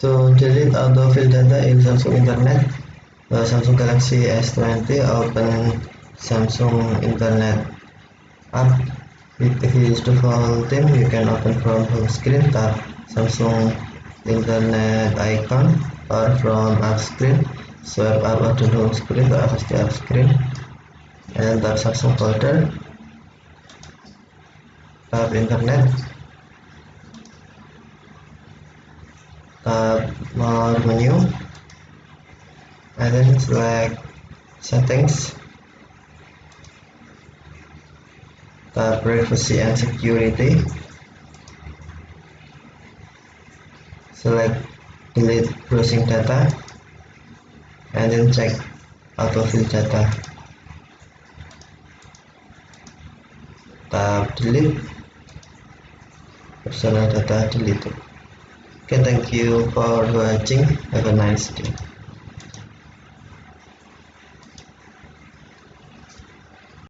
To delete autofill data in Samsung Internet, Samsung Galaxy S20, open Samsung Internet app. If you use the default theme, you can open from home screen, tap Samsung Internet icon, or from app screen, swipe up on the home screen to access the app screen, and tap Samsung folder, tap Internet, tap more menu, and then select settings, tap privacy and security, select delete browsing data, and then check autofill data, tap delete, personal data deleted. Okay, thank you for watching. Have a nice day.